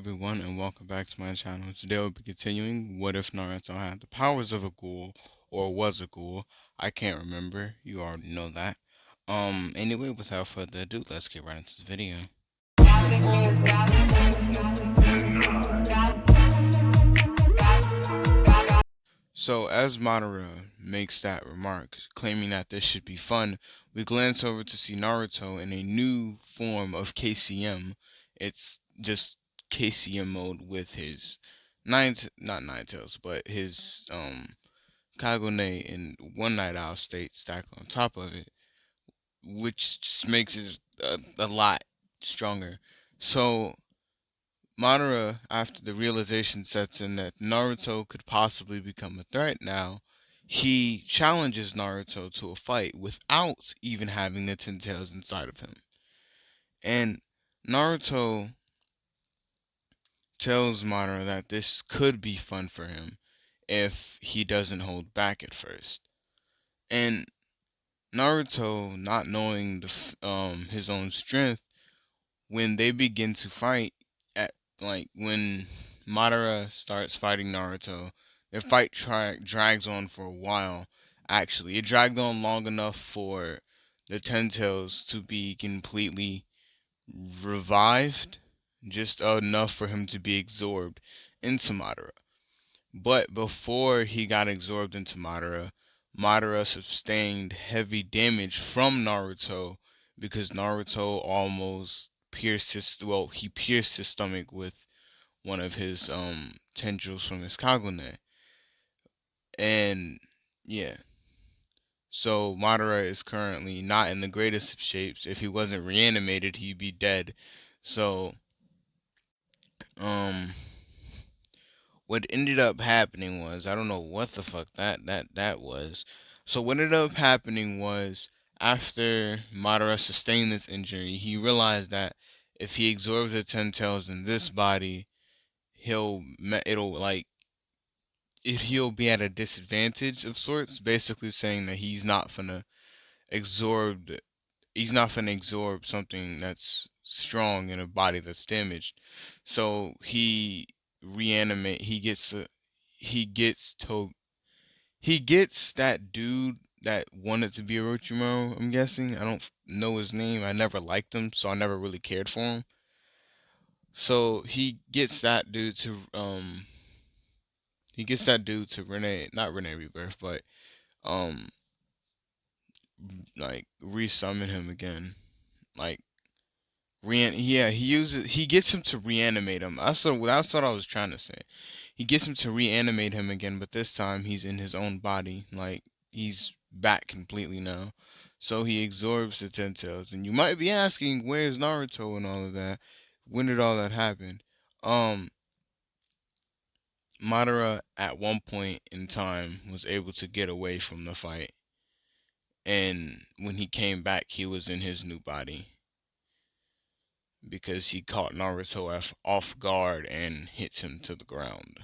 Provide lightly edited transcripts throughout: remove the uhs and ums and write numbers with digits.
Everyone, and welcome back to my channel. Today we'll be continuing What If Naruto Had the Powers of a Ghoul, or was a ghoul. I can't remember. You already know that. Anyway, without further ado, let's get right into the video. So, as Madara makes that remark, claiming that this should be fun, we glance over to see Naruto in a new form of KCM. It's just KCM mode with his not nine tails, but his Kagune in One Night Owl state stacked on top of it, which just makes it a lot stronger. So Madara, after the realization sets in that Naruto could possibly become a threat now, he challenges Naruto to a fight without even having the Ten Tails inside of him. And Naruto tells Madara that this could be fun for him if he doesn't hold back at first. And Naruto, not knowing his own strength, when they begin to fight, at like when Madara starts fighting Naruto, their fight drags on for a while. Actually, it dragged on long enough for the Ten Tails to be completely revived, just enough for him to be absorbed into Madara. But before he got absorbed into Madara, Madara sustained heavy damage from Naruto because Naruto almost he pierced his stomach with one of his tendrils from his Kagune. And yeah. So Madara is currently not in the greatest of shapes. If he wasn't reanimated, he'd be dead. So um what ended up happening was, I don't know what the fuck that was. So what ended up happening was, after Madara sustained this injury, he realized that if he absorbs the Ten Tails in this body, it'll like he'll be at a disadvantage of sorts, basically saying that absorb he's not gonna absorb something that's strong in a body that's damaged. So he gets to he gets that dude that wanted to be Orochimaru, I'm guessing. I don't know his name. I never liked him, so I never really cared for him. So he gets that dude to Rene, not Rene Rebirth, but um like resummon him again. Like he gets him to reanimate him. That's what I was trying to say. He gets him to reanimate him again, but this time he's in his own body. Like, he's back completely now. So he absorbs the Ten Tails. And you might be asking, where's Naruto and all of that? When did all that happen? Um, Madara at one point in time was able to get away from the fight. And when he came back, he was in his new body, because he caught Naruto off guard and hits him to the ground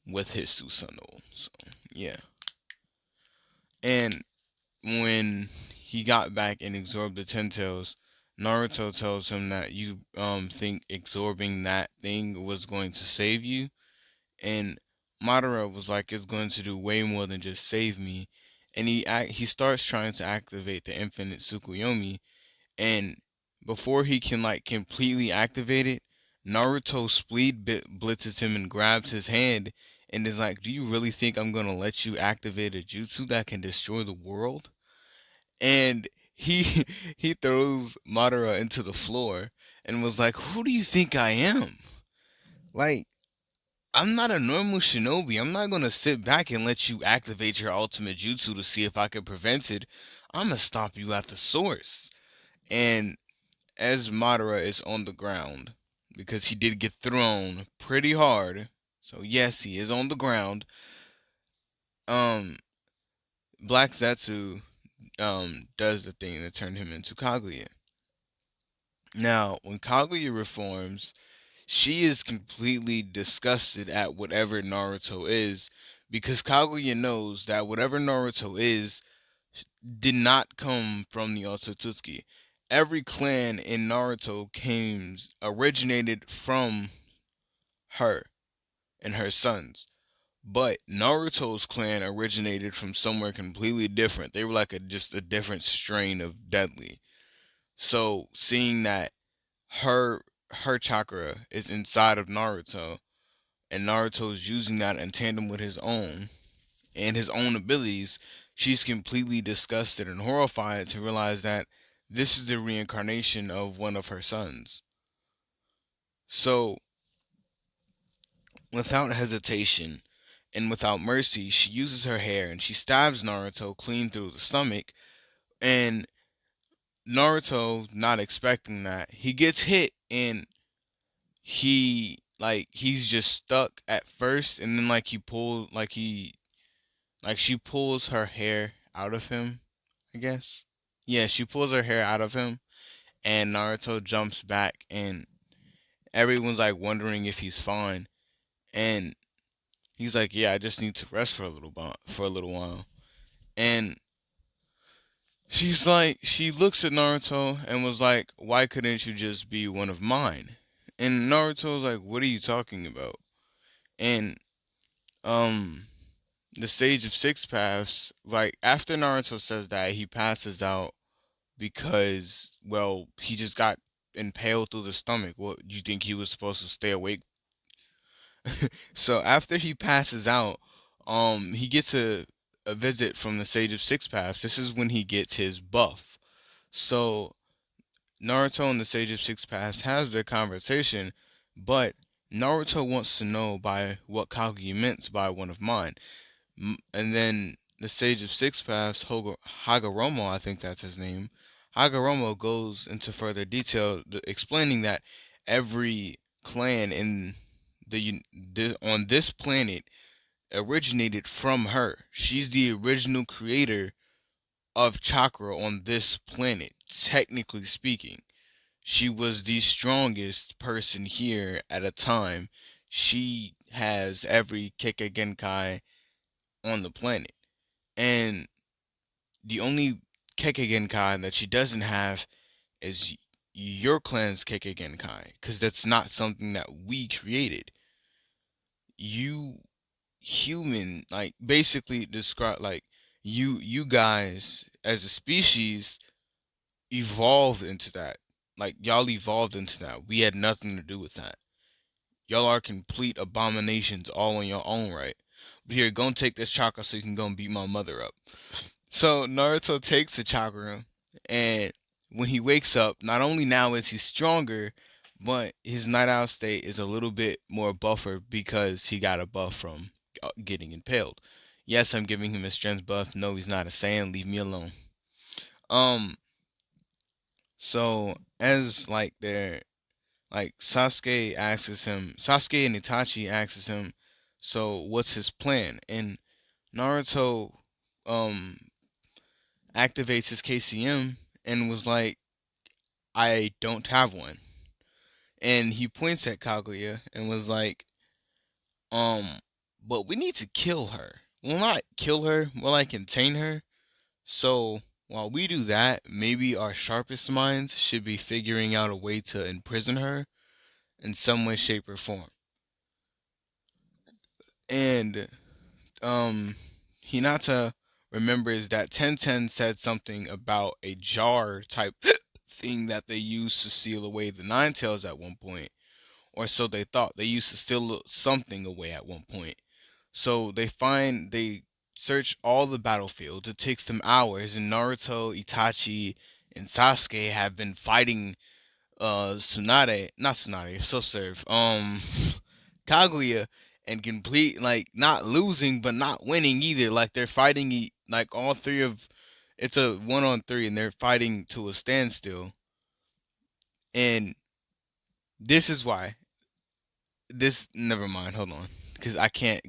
with his Susanoo. So, yeah. And when he got back and absorbed the Ten Tails, Naruto tells him that you think absorbing that thing was going to save you, and Madara was like, it's going to do way more than just save me. And he starts trying to activate the infinite Tsukuyomi, and before he can like completely activate it, Naruto blitzes him and grabs his hand and is like, "Do you really think I'm gonna let you activate a jutsu that can destroy the world?" And he he throws Madara into the floor and was like, "Who do you think I am? Like, I'm not a normal shinobi. I'm not gonna sit back and let you activate your ultimate jutsu to see if I can prevent it. I'm gonna stop you at the source." And as Madara is on the ground, because he did get thrown pretty hard, so yes, he is on the ground. Um, Black Zetsu does the thing that turned him into Kaguya. Now, when Kaguya reforms, she is completely disgusted at whatever Naruto is, because Kaguya knows that whatever Naruto is did not come from the Otsutsuki. every clan in Naruto came originated from her and her sons. But Naruto's clan originated from somewhere completely different. They were like just a different strain of deadly. So seeing that her her chakra is inside of Naruto, and Naruto's using that in tandem with his own and his own abilities, she's completely disgusted and horrified to realize that this is the reincarnation of one of her sons. So, without hesitation and without mercy, she uses her hair and she stabs Naruto clean through the stomach. And Naruto, not expecting that, he gets hit and he's just stuck at first, and then like she pulls her hair out of him, I guess. Yeah, she pulls her hair out of him, and Naruto jumps back, and everyone's like wondering if he's fine, and he's like, "Yeah, I just need to rest for a little while." And she looks at Naruto and was like, "Why couldn't you just be one of mine?" And Naruto's like, "What are you talking about?" And um, the Sage of Six Paths, like after Naruto says that, he passes out because, well, he just got impaled through the stomach. What, you think he was supposed to stay awake? So after he passes out, he gets a visit from the Sage of Six Paths. This is when he gets his buff. So Naruto and the Sage of Six Paths has their conversation, but Naruto wants to know by what Kaguya meant by one of mine. And then the Sage of Six Paths, Hagoromo, I think that's his name. Hagoromo goes into further detail, explaining that every clan in on this planet originated from her. She's the original creator of chakra on this planet, technically speaking. She was the strongest person here at a time. She has every Kekkei Genkai on the planet. And the only Kekkei Genkai that she doesn't have is your clan's Kekkei Genkai, because that's not something that we created. You human, like, basically describe, like, you guys as a species evolved into that. Like, y'all evolved into that. We had nothing to do with that. Y'all are complete abominations all on your own right. But here, go and take this chakra so you can go and beat my mother up. So Naruto takes the chakra, and when he wakes up, not only now is he stronger, but his night owl state is a little bit more buffer because he got a buff from getting impaled. Yes, I'm giving him a strength buff. No, he's not a Saiyan. Leave me alone. Um, so as like they're like Sasuke and Itachi asks him, so what's his plan? And Naruto um activates his KCM and was like, I don't have one. And he points at Kaguya and was like, um, but we need to kill her. Well, not kill her, more like contain her. So while we do that, maybe our sharpest minds should be figuring out a way to imprison her in some way, shape, or form. And Hinata remembers that Tenten said something about a jar type thing that they used to seal away the Nine Tails at one point, or so they thought. They used to seal something away at one point. So they search all the battlefield. It takes them hours, and Naruto, Itachi, and Sasuke have been fighting Tsunade, not Tsunade, so serve Kaguya, and complete, like, not losing but not winning either. Like, they're fighting like all three of it's a 1-on-3, and they're fighting to a standstill. And this is why this never mind, hold on, because I can't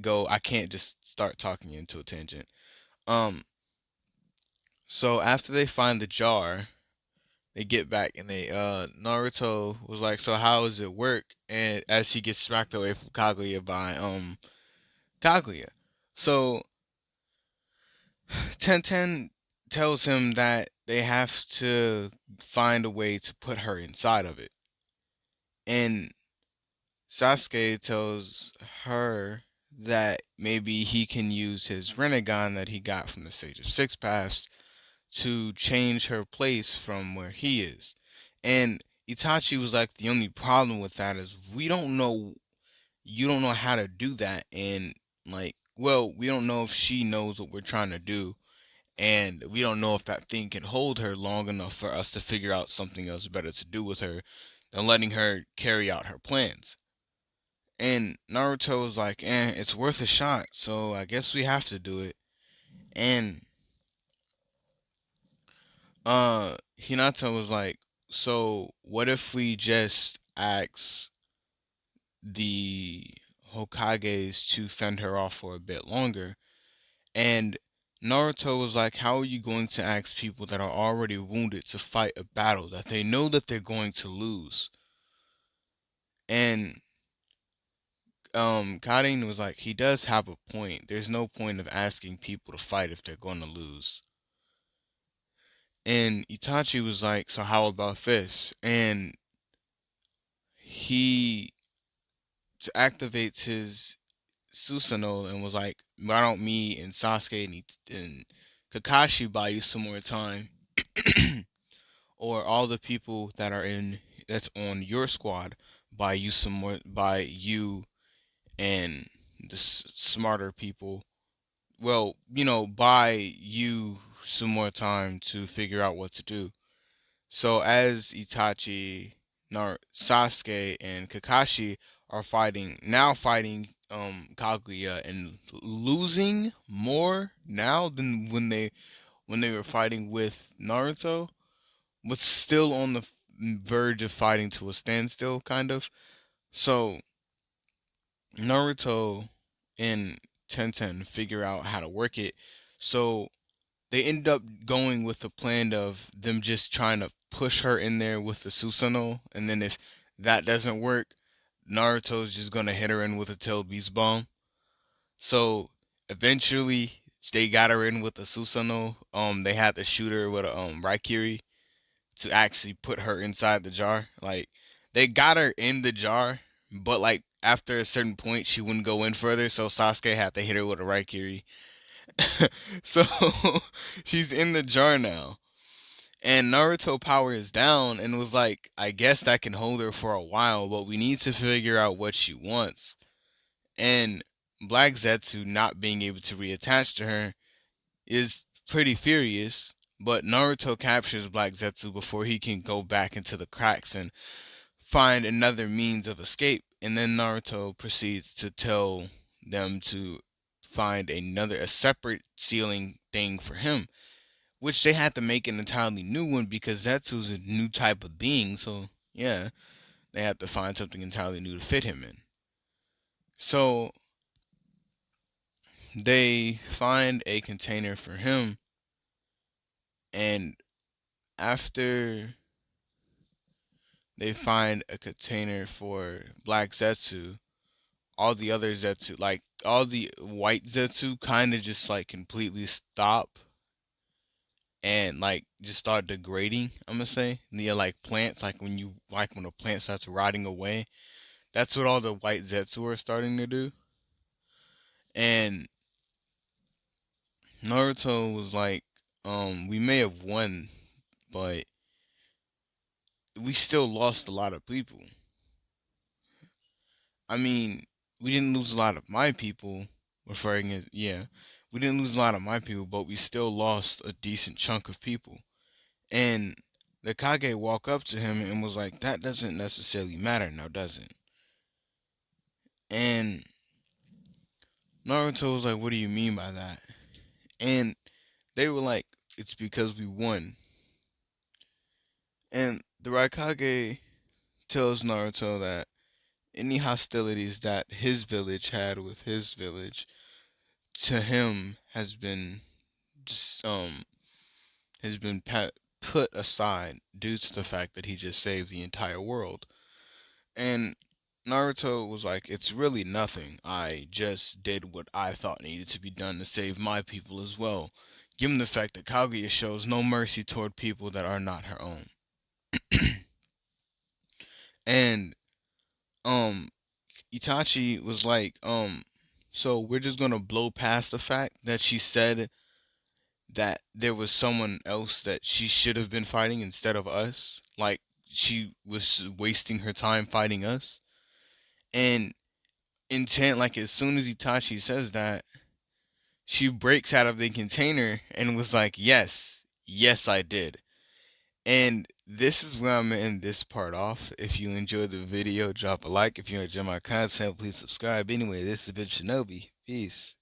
just start talking into a tangent. Um so after they find the jar, they get back, and they Naruto was like, so how does it work? And as he gets smacked away from Kaguya by Kaguya. So Ten Ten tells him that they have to find a way to put her inside of it. And Sasuke tells her that maybe he can use his Renegon that he got from the Sage of Six Paths to change her place from where he is. And Itachi was like, the only problem with that is we don't know, you don't know how to do that. And like, well, we don't know if she knows what we're trying to do. And we don't know if that thing can hold her long enough for us to figure out something else better to do with her than letting her carry out her plans. And Naruto was like, it's worth a shot, so I guess we have to do it. And Hinata was like, so what if we just ask the Hokages to fend her off for a bit longer? And Naruto was like, how are you going to ask people that are already wounded to fight a battle that they know that they're going to lose? And Karin was like, he does have a point. There's no point of asking people to fight if they're going to lose. And Itachi was like, so how about this? And he activates his Susanoo and was like, why don't me and Sasuke and Kakashi buy you some more time? Or all the people that are in that's on your squad buy you some more, buy you and the smarter people, well, buy you some more time to figure out what to do. So as Itachi, Sasuke, and Kakashi are fighting Kaguya and losing more now than when they were fighting with Naruto, but still on the verge of fighting to a standstill, kind of. So Naruto and Tenten figure out how to work it. So they ended up going with the plan of them just trying to push her in there with the Susanoo, and then if that doesn't work, Naruto's just gonna hit her in with a tail beast bomb. So eventually they got her in with the Susanoo. They had to shoot her with a Raikiri to actually put her inside the jar. Like they got her in the jar, but like after a certain point she wouldn't go in further, so Sasuke had to hit her with a Raikiri. So she's in the jar now. And Naruto power is down and was like, I guess that can hold her for a while, but we need to figure out what she wants. And Black Zetsu not being able to reattach to her is pretty furious, but Naruto captures Black Zetsu before he can go back into the cracks and find another means of escape. And then Naruto proceeds to tell them to find a separate ceiling thing for him, which they had to make an entirely new one because Zetsu's a new type of being. So yeah, they had to find something entirely new to fit him in. So they find a container for him, and after they find a container for Black Zetsu, all the other Zetsu, like all the white Zetsu, kind of just like completely stop and like just start degrading. I'm gonna say near like plants, like when a plant starts rotting away. That's what all the white Zetsu are starting to do. And Naruto was like, we may have won, but we still lost a lot of people. I mean, we didn't lose a lot of my people, referring as, yeah, we didn't lose a lot of my people, but we still lost a decent chunk of people. And the Kage walked up to him and was like, that doesn't necessarily matter now, does it? And Naruto was like, what do you mean by that? And they were like, it's because we won. And the Raikage tells Naruto that any hostilities that his village had with his village to him just has been put aside due to the fact that he just saved the entire world. And Naruto was like, it's really nothing. I just did what I thought needed to be done to save my people as well. given the fact that Kaguya shows no mercy toward people that are not her own. And um Itachi was like, so we're just gonna blow past the fact that she said that there was someone else that she should have been fighting instead of us. Like she was wasting her time fighting us. And intent, like as soon as Itachi says that, she breaks out of the container and was like, yes, yes, I did. And this is where I'm gonna end this part off. If you enjoyed the video, drop a like. If you enjoy my content, please subscribe. Anyway, this has been Shinobi. Peace.